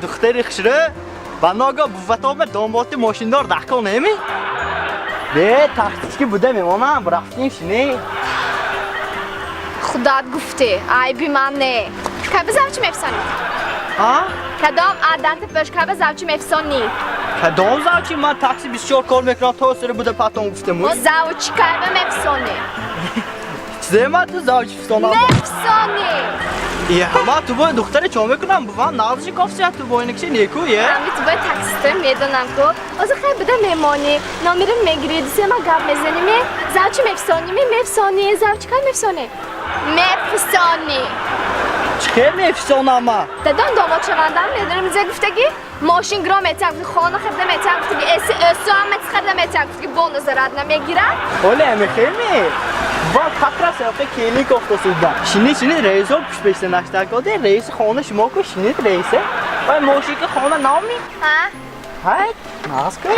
دختری خشره و ناگه بوفتام داماتی ماشیندار دکا نمی؟ به تاکسی بوده میمونم برفتیم شینی خدات گفته عیبی من نه که زوجی مفسانی ها؟ کدام عادت پیش که زوجی مفسانی کدام زوجی من تاکسی 24 کار میکنم تا سر بوده پاتون گفتم زوجی که مفسانی چیزی من تو زوجی فستانم مفسانی یه همه تو باید دختری چون میکنم بوان نازشی کافسی تو باید نکشی نیکویه امی تو باید تاکسیتر میدونم که از خیلی بده میمانی نامیرم میگیری دیسی ما گپ میزنیم زوجی مفسانی زوجی که مفسانی چه میفسانم من؟ دادان داماد چقدر میدونم میزه گفتگی ماشین گرام میتونم خانه خرده میتونم گفتگی اسو هم خرده میتونم گفتگی بونو زرد نمیگیرم ولی امی خیلی با کتر سرقه کلی گفته سودم شینی رئیسو پیش نشتر کرده رئیس خانه شما که شینید رئیسه و ماشین که خانه نامی ها؟ های ناز که